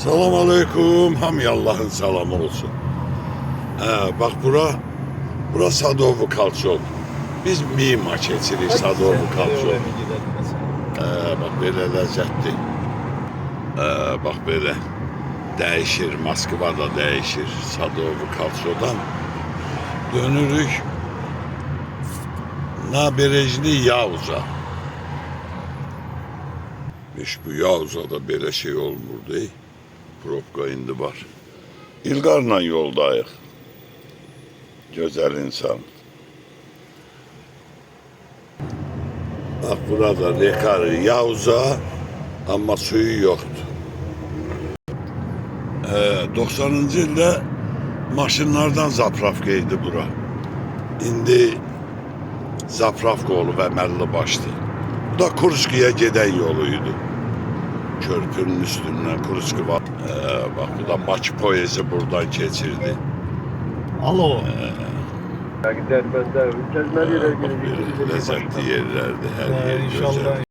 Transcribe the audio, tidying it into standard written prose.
Salam aleyküm, hamı Allah'ın salamı olsun. Bak bura Sadovu Kalçol. Biz Mima keçirik Sadovu Kalçol. Bak belə ləzzətli. Bak belə dəyişir, Moskva da dəyişir Sadovu Kalçoldan. Dönürük Naberejli Yavuz'a. Hiç bu Yavuz'a da belə şey olmurdu. Probka indi var. İlqarla yoldayıq. Gözəl insan. Bak burada Rekarı Yavuz'a ama suyu yoktu. 90-cı ildə maşınlardan zapravkaydı bura. İndi zapravka olub əməlli başlı. Bu da Kurskiyə gedən yoluydu. Körpünün üstündən Kurski var. Bak bu da Bakı poezi buradan geçirdi. Alo. Lezzetli yerlerdi, her yer güzel. İnşallah.